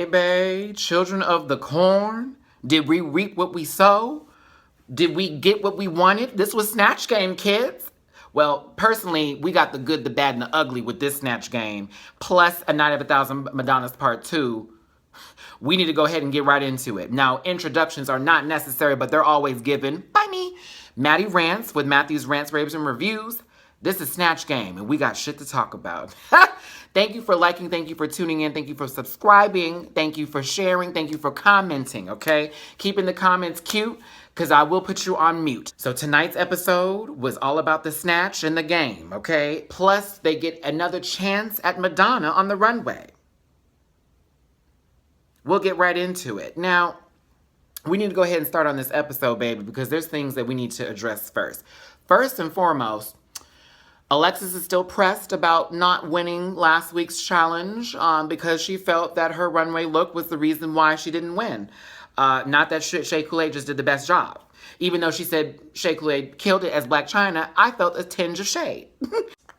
Baby, children of the corn, did we reap what we sow? Did we get what we wanted? This was Snatch Game, kids. Well, personally, we got the good, the bad, and the ugly with this Snatch Game, plus A Night of a Thousand Madonnas Part 2. We need to go ahead and get right into it. Now, introductions are not necessary, but they're always given by me, Maddie Rants, with Matthew's Rants, Raves, and Reviews. This is Snatch Game, and we got shit to talk about. Thank you for liking. Thank you for tuning in. Thank you for subscribing. Thank you for sharing. Thank you for commenting, okay? Keeping the comments cute, because I will put you on mute. So tonight's episode was all about the Snatch and the game, okay? Plus, they get another chance at Madonna on the runway. We'll get right into it. Now, we need to go ahead and start on this episode, baby, because there's things that we need to address first. First and foremost, Alexis is still pressed about not winning last week's challenge because she felt that her runway look was the reason why she didn't win. Not that Shea Coulee just did the best job. Even though she said Shea Coulee killed it as Blac Chyna, I felt a tinge of shade.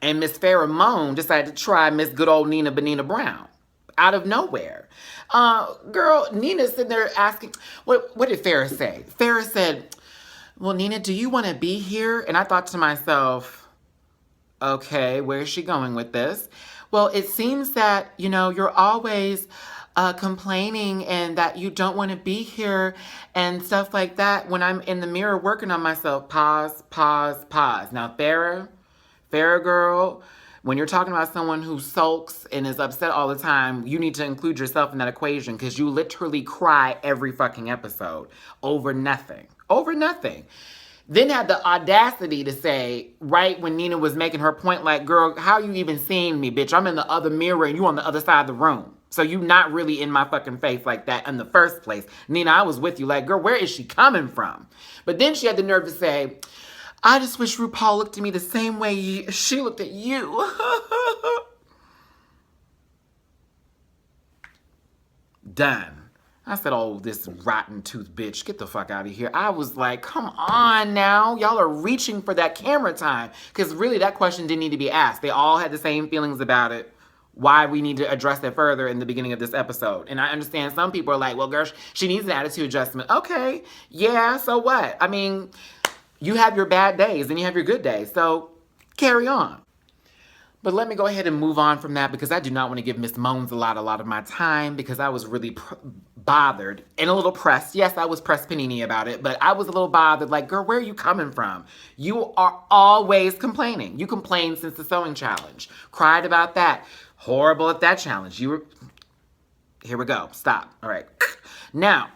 And Miss Farrah Moan decided to try Miss good old Nina Benina Brown out of nowhere. Girl, Nina's sitting there asking, what did Farrah say? Farrah said, well, Nina, do you want to be here? And I thought to myself, okay, where is she going with this? Well, it seems that, you know, you're always complaining and that you don't want to be here and stuff like that when I'm in the mirror working on myself. Pause, pause, pause. Now, Farrah girl, when you're talking about someone who sulks and is upset all the time, you need to include yourself in that equation because you literally cry every fucking episode over nothing. Over nothing. Then had the audacity to say, right when Nina was making her point, like, girl, how you even seeing me, bitch? I'm in the other mirror and you on the other side of the room. So you not really in my fucking face like that in the first place. Nina, I was with you. Like, girl, where is she coming from? But then she had the nerve to say, I just wish RuPaul looked at me the same way she looked at you. Done. I said, oh, this rotten tooth bitch, get the fuck out of here. I was like, come on now. Y'all are reaching for that camera time. Because really, that question didn't need to be asked. They all had the same feelings about it. Why we need to address that further in the beginning of this episode. And I understand some people are like, well, girl, she needs an attitude adjustment. Okay, yeah, so what? I mean, you have your bad days and you have your good days. So carry on. But let me go ahead and move on from that because I do not want to give Miss Moans a lot of my time because I was really bothered and a little pressed. Yes, I was pressed panini about it, but I was a little bothered. Like, girl, where are you coming from? You are always complaining. You complained since the sewing challenge. Cried about that. Horrible at that challenge. You were... Here we go. Stop. All right. Now,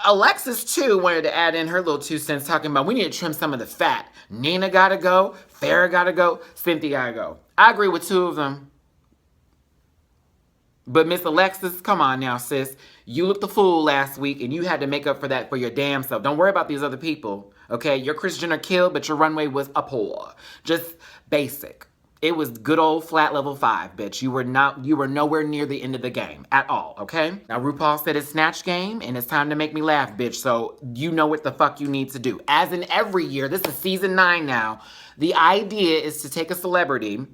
Alexis, too, wanted to add in her little 2 cents talking about we need to trim some of the fat. Nina gotta go. Farrah gotta go. Cynthia gotta go. I agree with 2 of them. But Miss Alexis, come on now, sis. You looked the fool last week, and you had to make up for that for your damn self. Don't worry about these other people, okay? Your Kris Jenner killed, but your runway was a poor. Just basic. It was good old flat level 5, bitch. You were nowhere near the end of the game at all, okay? Now, RuPaul said it's Snatch Game, and it's time to make me laugh, bitch. So you know what the fuck you need to do. As in every year, this is season 9 now. The idea is to take a celebrity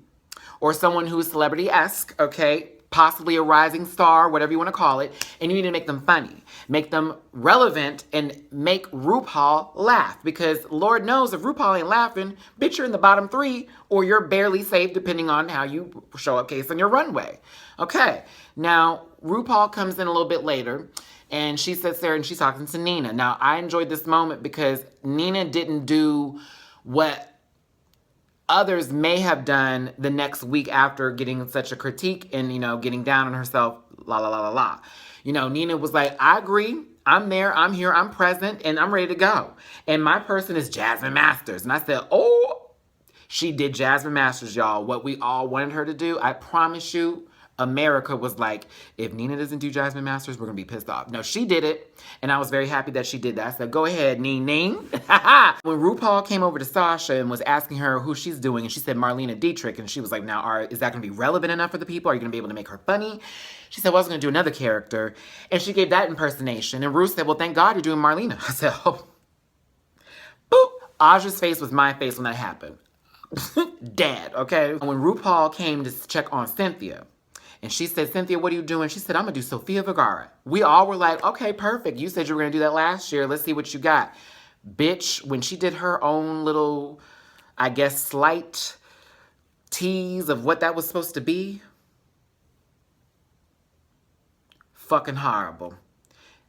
or someone who is celebrity-esque, okay? Possibly a rising star, whatever you want to call it, and you need to make them funny, make them relevant, and make RuPaul laugh. Because Lord knows if RuPaul ain't laughing, bitch, you're in the bottom 3, or you're barely safe depending on how you show up case on your runway. Okay, now RuPaul comes in a little bit later, and she sits there and she's talking to Nina. Now, I enjoyed this moment because Nina didn't do what others may have done the next week after getting such a critique and, you know, getting down on herself, la, la, la, la, la. You know, Nina was like, I agree. I'm there. I'm here. I'm present. And I'm ready to go. And my person is Jasmine Masters. And I said, oh, she did Jasmine Masters, y'all. What we all wanted her to do. I promise you, America was like, if Nina doesn't do Jasmine Masters, we're going to be pissed off. No, she did it. And I was very happy that she did that. I said, go ahead, Nene. When RuPaul came over to Sasha and was asking her who she's doing, and she said Marlena Dietrich, and she was like, now, is that going to be relevant enough for the people? Are you going to be able to make her funny? She said, well, I was going to do another character. And she gave that impersonation. And Ru said, well, thank God you're doing Marlena. I said, oh. Boop. Aja's face was my face when that happened. Dead, okay? When RuPaul came to check on Cynthia, And she said, Cynthia, what are you doing? She said, I'm going to do Sofia Vergara. We all were like, okay, perfect. You said you were going to do that last year. Let's see what you got. Bitch, when she did her own little, I guess, slight tease of what that was supposed to be, fucking horrible.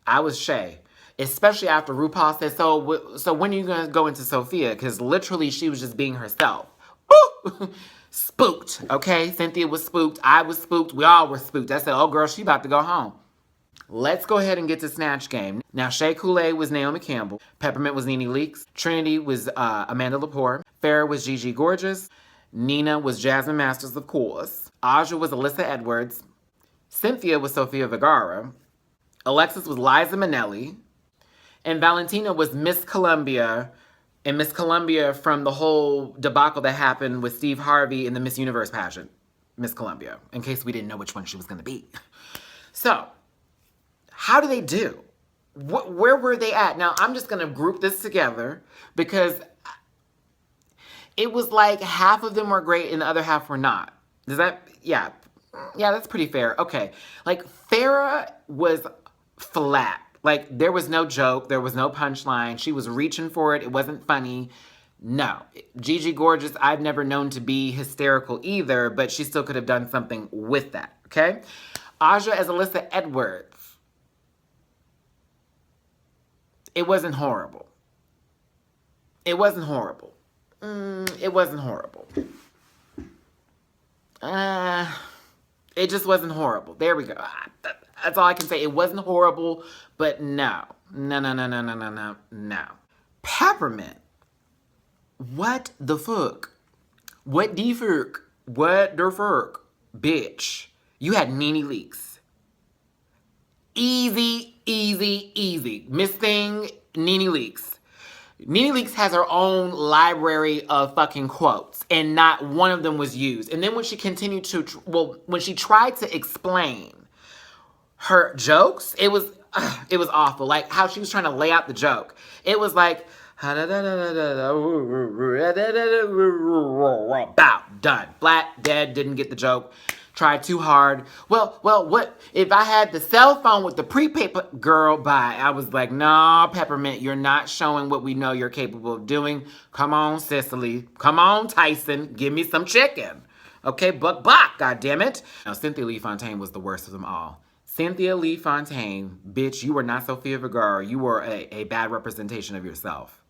I was Shay. Especially after RuPaul said, so when are you going to go into Sofia? Because literally she was just being herself. Woo! Spooked, okay? Cynthia was spooked. I was spooked. We all were spooked. I said, oh, girl, she about to go home. Let's go ahead and get to Snatch Game. Now, Shea Coulee was Naomi Campbell. Peppermint was Nene Leakes. Trinity was Amanda Lepore. Farrah was Gigi Gorgeous. Nina was Jasmine Masters, of course. Aja was Alyssa Edwards. Cynthia was Sofia Vergara. Alexis was Liza Minnelli. And Valentina was Miss Columbia. And Miss Columbia from the whole debacle that happened with Steve Harvey in the Miss Universe pageant. Miss Columbia, in case we didn't know which one she was going to be. So, how do they do? Where were they at? Now, I'm just going to group this together because it was like half of them were great and the other half were not. Does that, yeah, that's pretty fair. Okay, like Farrah was flat. Like, there was no joke. There was no punchline. She was reaching for it. It wasn't funny. No. Gigi Gorgeous, I've never known to be hysterical either, but she still could have done something with that, okay? Aja as Alyssa Edwards. It wasn't horrible. It wasn't horrible. It wasn't horrible. It just wasn't horrible. There we go. That's all I can say. It wasn't horrible, but no. No. Peppermint. What the fuck? What the fuck? What the fuck? Bitch. You had Nene Leakes. Easy. Miss Thing, Nene Leakes. Nene Leakes has her own library of fucking quotes, and not one of them was used. And then when she continued to, when she tried to explain her jokes, it was awful. Like how she was trying to lay out the joke. It was like, bow, done. Flat, dead, didn't get the joke. Tried too hard. Well, what if I had the cell phone with the prepaid girl by? I was like, nah, Peppermint, you're not showing what we know you're capable of doing. Come on, Cicely. Come on, Tyson. Give me some chicken. Okay, buck, goddammit. Now, Cynthia Lee Fontaine was the worst of them all. Cynthia Lee Fontaine, bitch, you were not Sofia Vergara. You were a bad representation of yourself.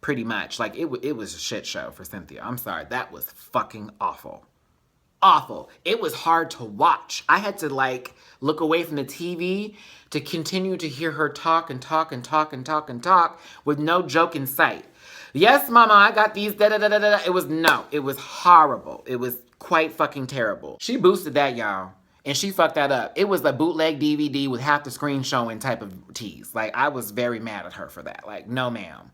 Pretty much. Like, it was a shit show for Cynthia. I'm sorry. That was fucking awful. Awful. It was hard to watch. I had to like look away from the TV to continue to hear her talk with no joke in sight. Yes, mama, I got these da-da-da-da-da. It was horrible. It was quite fucking terrible. She boosted that, y'all. And she fucked that up. It was a bootleg DVD with half the screen showing type of tease. Like, I was very mad at her for that. Like, no, ma'am.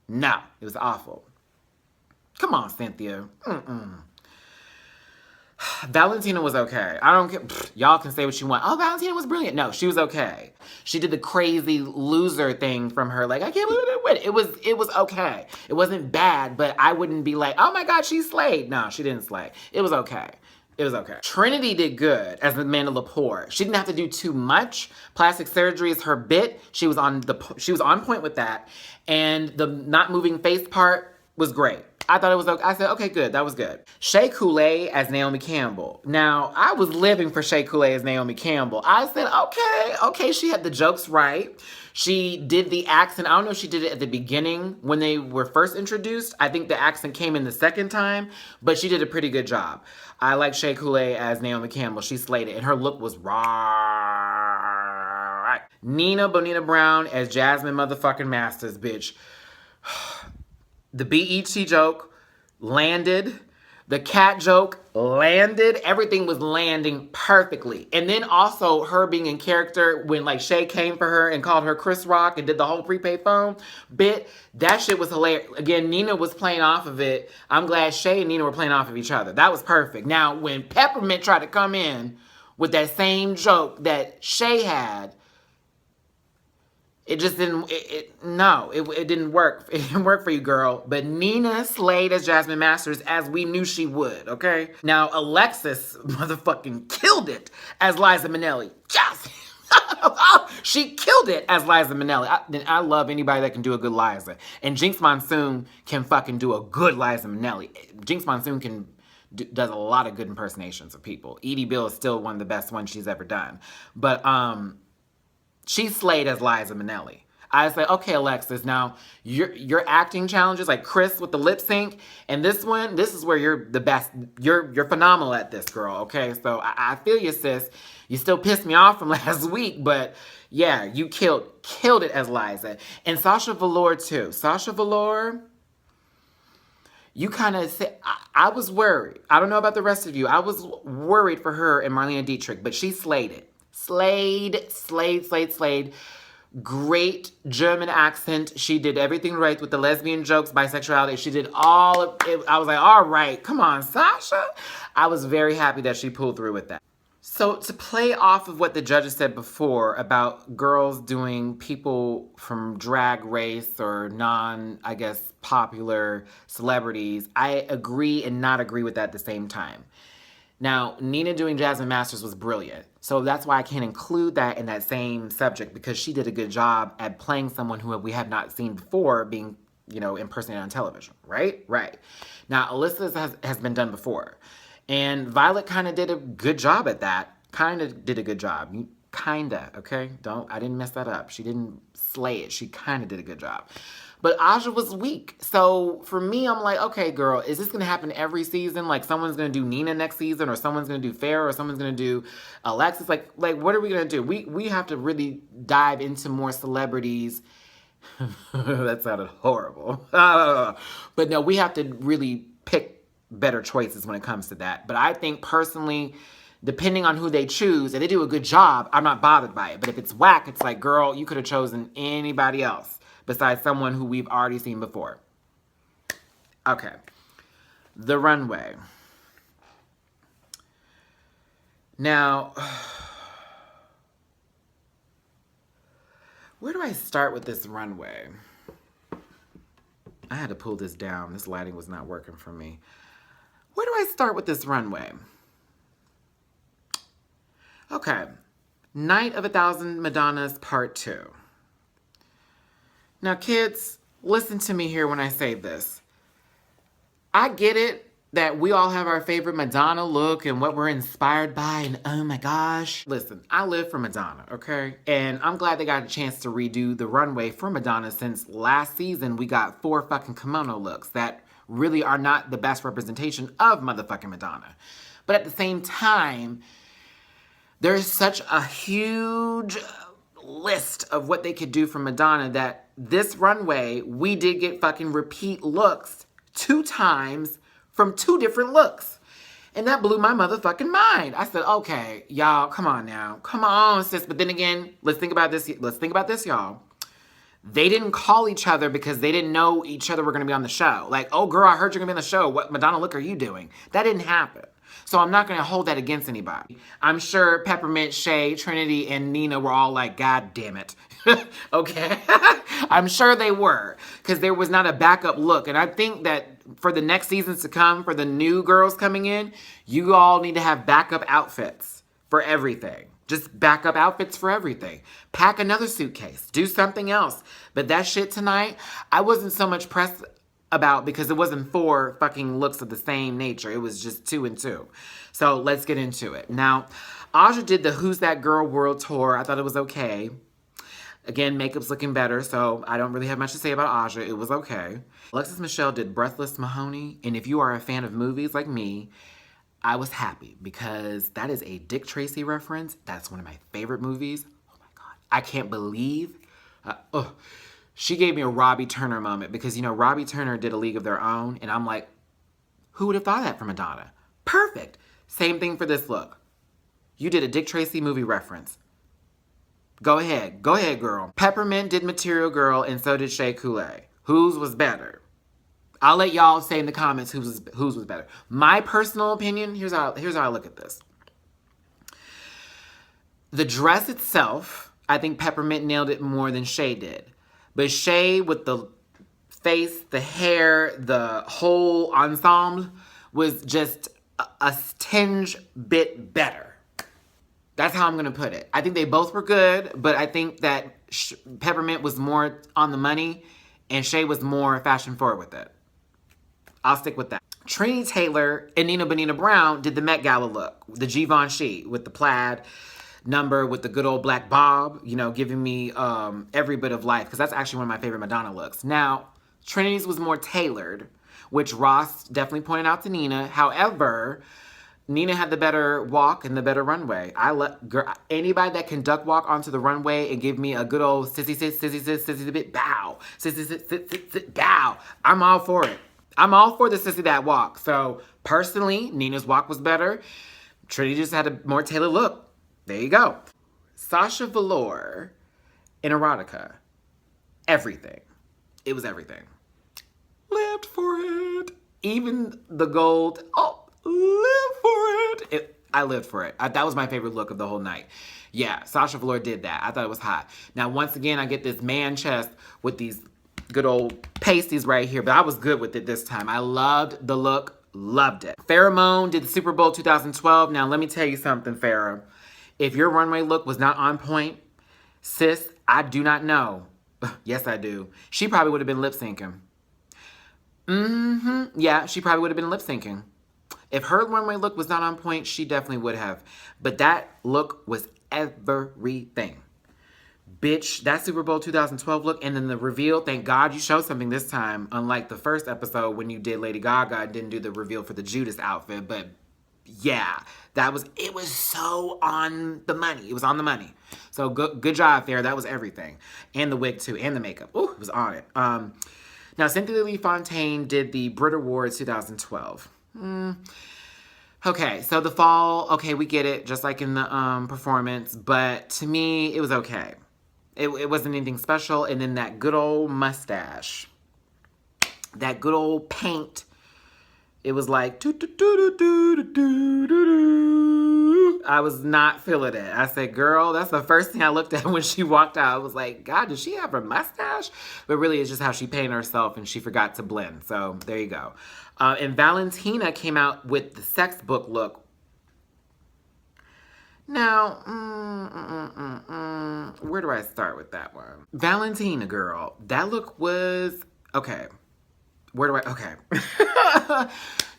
No, it was awful. Come on, Cynthia. Valentina was okay. I don't care. Y'all can say what you want. Oh, Valentina was brilliant. No, she was okay. She did the crazy loser thing from her. Like, I can't believe it win. It was okay. It wasn't bad, but I wouldn't be like, oh my God, she slayed. No, she didn't slay. It was okay. It was okay. Trinity did good as Amanda Lepore. She didn't have to do too much. Plastic surgery is her bit. She was on point with that. And the not moving face part was great. I thought it was okay. I said, okay, good. That was good. Shea Coulee as Naomi Campbell. Now, I was living for Shea Coulee as Naomi Campbell. I said, okay, she had the jokes right. She did the accent. I don't know if she did it at the beginning when they were first introduced. I think the accent came in the second time, but she did a pretty good job. I like Shea Coulee as Naomi Campbell. She slayed it, and her look was right. Nina Bonita Brown as Jasmine motherfucking Masters, bitch. The BET joke landed. The cat joke landed. Everything was landing perfectly. And then also her being in character when like Shay came for her and called her Chris Rock and did the whole prepaid phone bit. That shit was hilarious. Again, Nina was playing off of it. I'm glad Shay and Nina were playing off of each other. That was perfect. Now, when Peppermint tried to come in with that same joke that Shay had, It just didn't, it didn't work. It didn't work for you, girl. But Nina slayed as Jasmine Masters as we knew she would, okay? Now, Alexis motherfucking killed it as Liza Minnelli. Yes! She killed it as Liza Minnelli. I love anybody that can do a good Liza. And Jinx Monsoon can fucking do a good Liza Minnelli. Jinx Monsoon does a lot of good impersonations of people. Edie Bill is still one of the best ones she's ever done. But, she slayed as Liza Minnelli. I was like, okay, Alexis, now your acting challenges, like Chris with the lip sync, and this one, this is where you're the best. You're phenomenal at this, girl. Okay, so I feel you, sis. You still pissed me off from last week, but yeah, you killed it as Liza. And Sasha Velour too. Sasha Velour, you kind of said, I was worried. I don't know about the rest of you. I was worried for her and Marlene Dietrich, but she slayed it. Slayed. Great German accent. She did everything right with the lesbian jokes, bisexuality. She did all of it. I was like, all right, come on, Sasha. I was very happy that she pulled through with that. So to play off of what the judges said before about girls doing people from Drag Race or I guess, popular celebrities, I agree and not agree with that at the same time. Now, Nina doing Jasmine Masters was brilliant. So that's why I can't include that in that same subject, because she did a good job at playing someone who we have not seen before being, impersonated on television, right? Right. Now, Alyssa has been done before. And Violet kind of did a good job at that. Kind of did a good job. Okay? I didn't mess that up. She didn't slay it. She kind of did a good job. But Aja was weak. So for me, I'm like, okay, girl, is this going to happen every season? Like someone's going to do Nina next season, or someone's going to do Farrah, or someone's going to do Alexis. Like what are we going to do? We have to really dive into more celebrities. That sounded horrible. But no, we have to really pick better choices when it comes to that. But I think personally, depending on who they choose, if they do a good job, I'm not bothered by it. But if it's whack, it's like, girl, you could have chosen anybody else besides someone who we've already seen before. Okay. The runway. Now, where do I start with this runway? I had to pull this down. This lighting was not working for me. Where do I start with this runway? Okay. Night of 1,000 Madonnas Part 2. Now, kids, listen to me here when I say this. I get it that we all have our favorite Madonna look and what we're inspired by, and oh my gosh. Listen, I live for Madonna, okay? And I'm glad they got a chance to redo the runway for Madonna, since last season we got 4 fucking kimono looks that really are not the best representation of motherfucking Madonna. But at the same time, there's such a huge list of what they could do for Madonna that this runway, we did get fucking repeat looks 2 times from 2 different looks. And that blew my motherfucking mind. I said, okay, y'all, come on now. Come on, sis. But then again, let's think about this, y'all. They didn't call each other because they didn't know each other were going to be on the show. Like, oh, girl, I heard you're going to be on the show. What Madonna look are you doing? That didn't happen. So I'm not going to hold that against anybody. I'm sure Peppermint, Shay, Trinity, and Nina were all like, God damn it. Okay? I'm sure they were, because there was not a backup look. And I think that for the next seasons to come, for the new girls coming in, you all need to have backup outfits for everything. Just backup outfits for everything. Pack another suitcase. Do something else. But that shit tonight, I wasn't so much pressed about, because it wasn't 4 fucking looks of the same nature. It was just 2 and 2. So let's get into it. Now, Aja did the Who's That Girl World Tour. I thought it was okay. Again, makeup's looking better, so I don't really have much to say about Aja. It was okay. Alexis Michelle did Breathless Mahoney, and if you are a fan of movies like me, I was happy, because that is a Dick Tracy reference. That's one of my favorite movies. Oh my God. I can't believe. She gave me a Robbie Turner moment, because, Robbie Turner did A League of Their Own, and I'm like, who would have thought that for Madonna? Perfect. Same thing for this look. You did a Dick Tracy movie reference. Go ahead, girl. Peppermint did Material Girl, and so did Shea Coulee. Whose was better? I'll let y'all say in the comments whose was better. My personal opinion, here's how I look at this. The dress itself I think Peppermint nailed it more than Shay did. But Shay, with the face, the hair, the whole ensemble, was just a tinge bit better. That's how I'm going to put it. I think they both were good, but I think that Peppermint was more on the money and Shay was more fashion forward with it. I'll stick with that. Trinity Taylor and Nina Bonina Brown did the Met Gala look, the Givenchy with the plaid number with the good old black bob, you know, giving me every bit of life, because that's actually one of my favorite Madonna looks. Now, Trinity's was more tailored, which Ross definitely pointed out to Nina. However, Nina had the better walk and the better runway. Anybody that can duck walk onto the runway and give me a good old sissy sit, sissy sit, sissy bit bow, sissy sit, sit, sit, sit, bow, I'm all for it. I'm all for the sissy that walk. So personally, Nina's walk was better. Trinity just had a more tailored look. There you go. Sasha Velour in Erotica. Everything. It was everything. Lived for it. Even the gold. Oh, lived for it. I lived for it. That was my favorite look of the whole night. Yeah, Sasha Velour did that. I thought it was hot. Now, once again, I get this man chest with these good old pasties right here, but I was good with it this time. I loved the look. Loved it. Farrah Moan did the Super Bowl 2012. Now, let me tell you something, Farrah. If your runway look was not on point, sis, I do not know. Yes, I do. She probably would have been lip syncing. Yeah, she probably would have been lip syncing. If her runway look was not on point, she definitely would have. But that look was everything. Bitch, that Super Bowl 2012 look, and then the reveal, thank God you showed something this time, unlike the first episode when you did Lady Gaga and didn't do the reveal for the Judas outfit. But yeah, it was so on the money. It was on the money. So good job there. That was everything. And the wig too, and the makeup. Ooh, it was on it. Now, Cynthia Lee Fontaine did the Brit Awards 2012. Okay, so the fall, okay, we get it, just like in the performance, but to me, it was okay. It wasn't anything special. And then that good old mustache, that good old paint, it was like, I was not feeling it. I said, girl, that's the first thing I looked at when she walked out. I was like, God, does she have a mustache? But really, it's just how she painted herself and she forgot to blend. So there you go. And Valentina came out with the sex book look. Now, where do I start with that one? Valentina, girl, that look was, okay. Okay.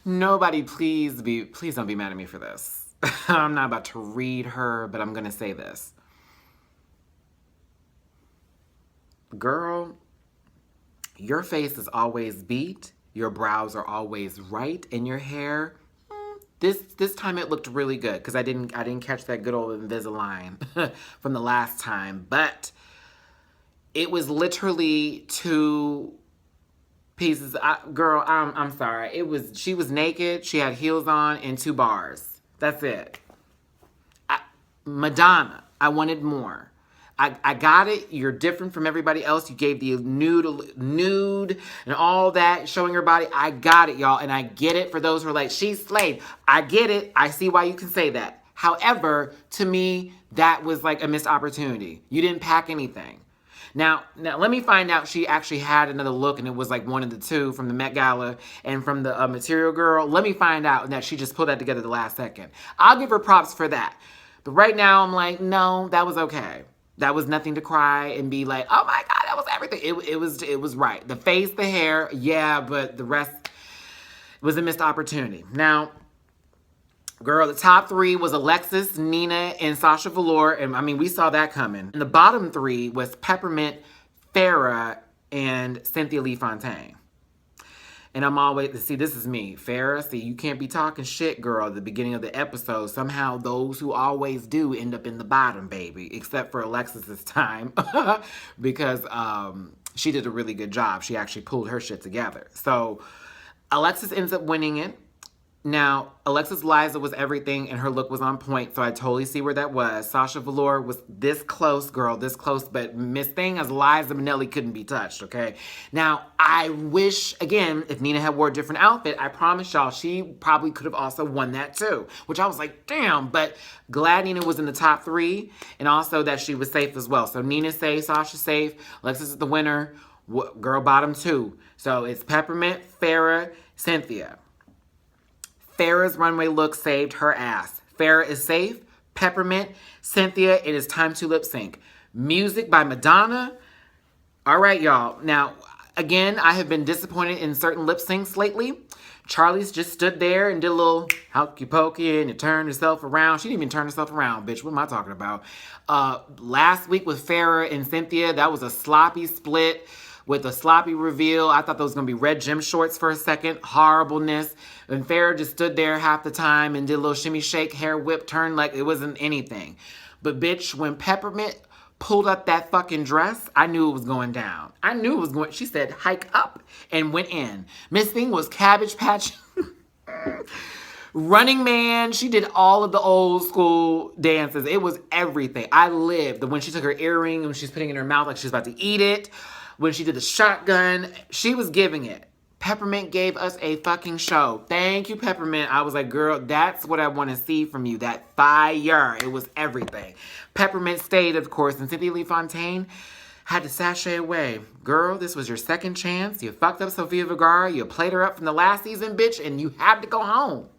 Nobody, please don't be mad at me for this. I'm not about to read her, but I'm going to say this. Girl, your face is always beat, your brows are always right, and your hair, this time it looked really good because I didn't catch that good old Invisalign from the last time, but it was literally 2 pieces. Girl, I'm sorry. She was naked, she had heels on, and 2 bars. That's it. Madonna, I wanted more. I got it. You're different from everybody else. You gave the nude and all that, showing her body. I got it, y'all. And I get it for those who are like, she's slayed. I get it. I see why you can say that. However, to me, that was like a missed opportunity. You didn't pack anything. Now let me find out she actually had another look and it was like one of the 2 from the Met Gala and from the Material Girl. Let me find out that she just pulled that together the last second. I'll give her props for that. But right now I'm like, no, that was okay. That was nothing to cry and be like, oh my God, that was everything. It was right. The face, the hair, yeah, but the rest was a missed opportunity. Now, girl, the top 3 was Alexis, Nina, and Sasha Velour. And I mean, we saw that coming. And the bottom 3 was Peppermint, Farrah, and Cynthia Lee Fontaine. And I'm always, see, this is me. Farrah, see, you can't be talking shit, girl, at the beginning of the episode. Somehow those who always do end up in the bottom, baby. Except for Alexis this time. Because she did a really good job. She actually pulled her shit together. So Alexis ends up winning it. Now, Alexis Liza was everything and her look was on point, so I totally see where that was. Sasha Velour was this close, girl, this close, but Miss Thing as Liza Minnelli couldn't be touched, okay? Now, I wish, again, if Nina had wore a different outfit, I promise y'all, she probably could have also won that too, which I was like, damn, but glad Nina was in the top 3 and also that she was safe as well. So Nina's safe, Sasha's safe, Alexis is the winner, girl bottom 2. So it's Peppermint, Farrah, Cynthia. Farrah's runway look saved her ass. Farrah is safe. Peppermint, Cynthia, it is time to lip sync. Music by Madonna. All right, y'all. Now, again, I have been disappointed in certain lip syncs lately. Charli's just stood there and did a little hokey pokey and turned herself around. She didn't even turn herself around, bitch. What am I talking about? Last week with Farrah and Cynthia, that was a sloppy split with a sloppy reveal. I thought those was going to be red gym shorts for a second. Horribleness. And Farrah just stood there half the time and did a little shimmy shake, hair whip, turn like it wasn't anything. But bitch, when Peppermint pulled up that fucking dress, I knew it was going down. I knew it was going, she said hike up and went in. Miss Thing was Cabbage Patch. Running Man, she did all of the old school dances. It was everything. I lived. When she took her earring and she's putting it in her mouth like she's about to eat it. When she did the shotgun, she was giving it. Peppermint gave us a fucking show. Thank you, Peppermint. I was like, girl, that's what I want to see from you. That fire. It was everything. Peppermint stayed, of course, and Cynthia Lee Fontaine had to sashay away. Girl, this was your second chance. You fucked up Sofia Vergara. You played her up from the last season, bitch, and you had to go home.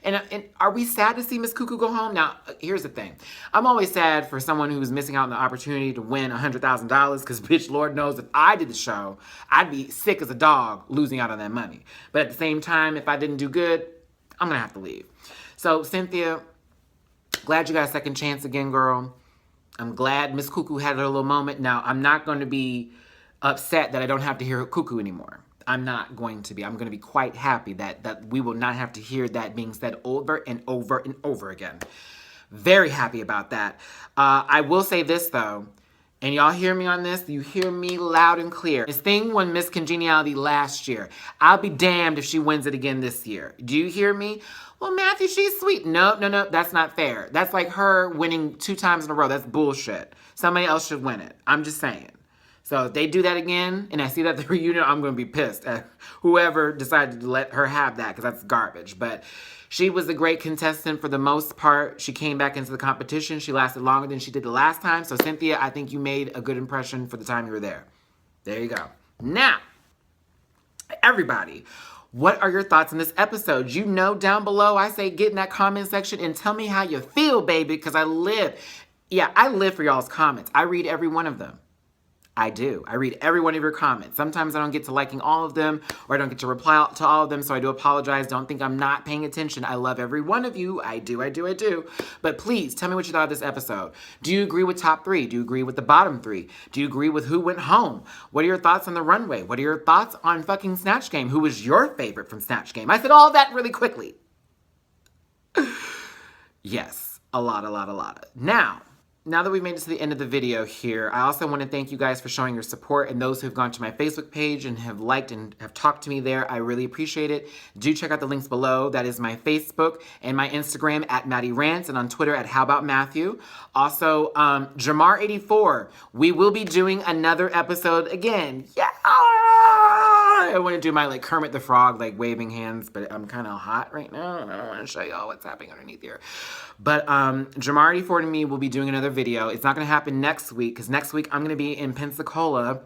And are we sad to see Miss Cuckoo go home? Now, here's the thing. I'm always sad for someone who's missing out on the opportunity to win $100,000 because, bitch, Lord knows if I did the show, I'd be sick as a dog losing out on that money. But at the same time, if I didn't do good, I'm going to have to leave. So, Cynthia, glad you got a second chance again, girl. I'm glad Miss Cuckoo had her little moment. Now, I'm not going to be upset that I don't have to hear Cuckoo anymore. I'm not going to be. I'm going to be quite happy that we will not have to hear that being said over and over and over again. Very happy about that. I will say this, though, and y'all hear me on this? You hear me loud and clear. Miss Thing won Miss Congeniality last year. I'll be damned if she wins it again this year. Do you hear me? Well, Matthew, she's sweet. No, that's not fair. That's like her winning 2 times in a row. That's bullshit. Somebody else should win it. I'm just saying. So if they do that again, and I see that at the reunion, I'm going to be pissed at whoever decided to let her have that, because that's garbage. But she was a great contestant for the most part. She came back into the competition. She lasted longer than she did the last time. So Cynthia, I think you made a good impression for the time you were there. There you go. Now, everybody, what are your thoughts on this episode? You know down below, I say get in that comment section and tell me how you feel, baby, because I live for y'all's comments. I read every one of them. I do. I read every one of your comments. Sometimes I don't get to liking all of them or I don't get to reply to all of them, so I do apologize. Don't think I'm not paying attention. I love every one of you. I do. But please, tell me what you thought of this episode. Do you agree with top 3? Do you agree with the bottom 3? Do you agree with who went home? What are your thoughts on the runway? What are your thoughts on fucking Snatch Game? Who was your favorite from Snatch Game? I said all that really quickly. Yes, a lot. Now that we've made it to the end of the video here, I also want to thank you guys for showing your support and those who've gone to my Facebook page and have liked and have talked to me there. I really appreciate it. Do check out the links below. That is my Facebook and my Instagram at Maddie Rants and on Twitter at How About Matthew. Also, Jamar84, we will be doing another episode again. Yeah! I want to do my Kermit the Frog waving hands, but I'm kind of hot right now and I don't want to show y'all what's happening underneath here. But Jamar84 and me will be doing another video. It's not going to happen next week because next week I'm going to be in Pensacola.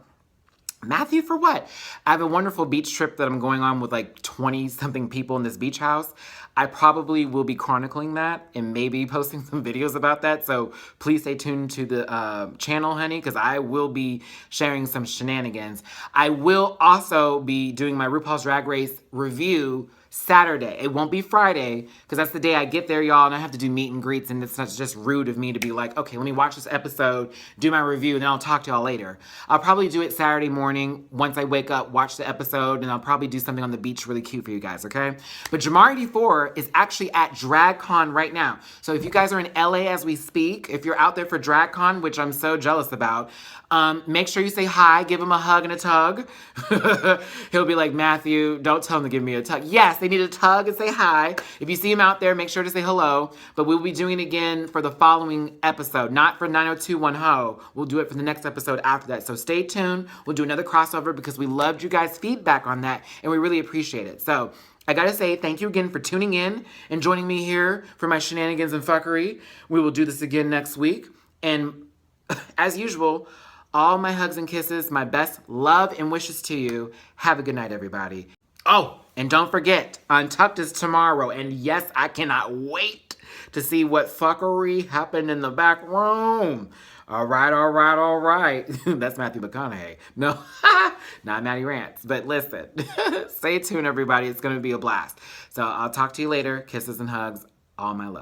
Matthew, for what? I have a wonderful beach trip that I'm going on with 20-something people in this beach house. I probably will be chronicling that and maybe posting some videos about that. So please stay tuned to the channel, honey, because I will be sharing some shenanigans. I will also be doing my RuPaul's Drag Race review Saturday. It won't be Friday because that's the day I get there, y'all, and I have to do meet and greets, and it's not just rude of me to be like, okay, let me watch this episode, do my review, and then I'll talk to y'all later. I'll probably do it Saturday morning once I wake up, watch the episode, and I'll probably do something on the beach really cute for you guys, okay? But Jamar84 is actually at DragCon right now. So if you guys are in LA as we speak, if you're out there for DragCon, which I'm so jealous about, make sure you say hi, give him a hug and a tug. He'll be like, Matthew, don't tell him to give me a tug. Yes, they need a tug and say hi. If you see them out there, make sure to say hello. But we'll be doing it again for the following episode, not for 90210. We'll do it for the next episode after that. So stay tuned. We'll do another crossover because we loved you guys' feedback on that, and we really appreciate it. So I gotta say thank you again for tuning in and joining me here for my shenanigans and fuckery. We will do this again next week. And as usual, all my hugs and kisses, my best love and wishes to you. Have a good night, everybody. Oh, and don't forget, Untucked is tomorrow. And yes, I cannot wait to see what fuckery happened in the back room. All right, all right, all right. That's Matthew McConaughey. No, not Maddie Rance. But listen, stay tuned, everybody. It's going to be a blast. So I'll talk to you later. Kisses and hugs. All my love.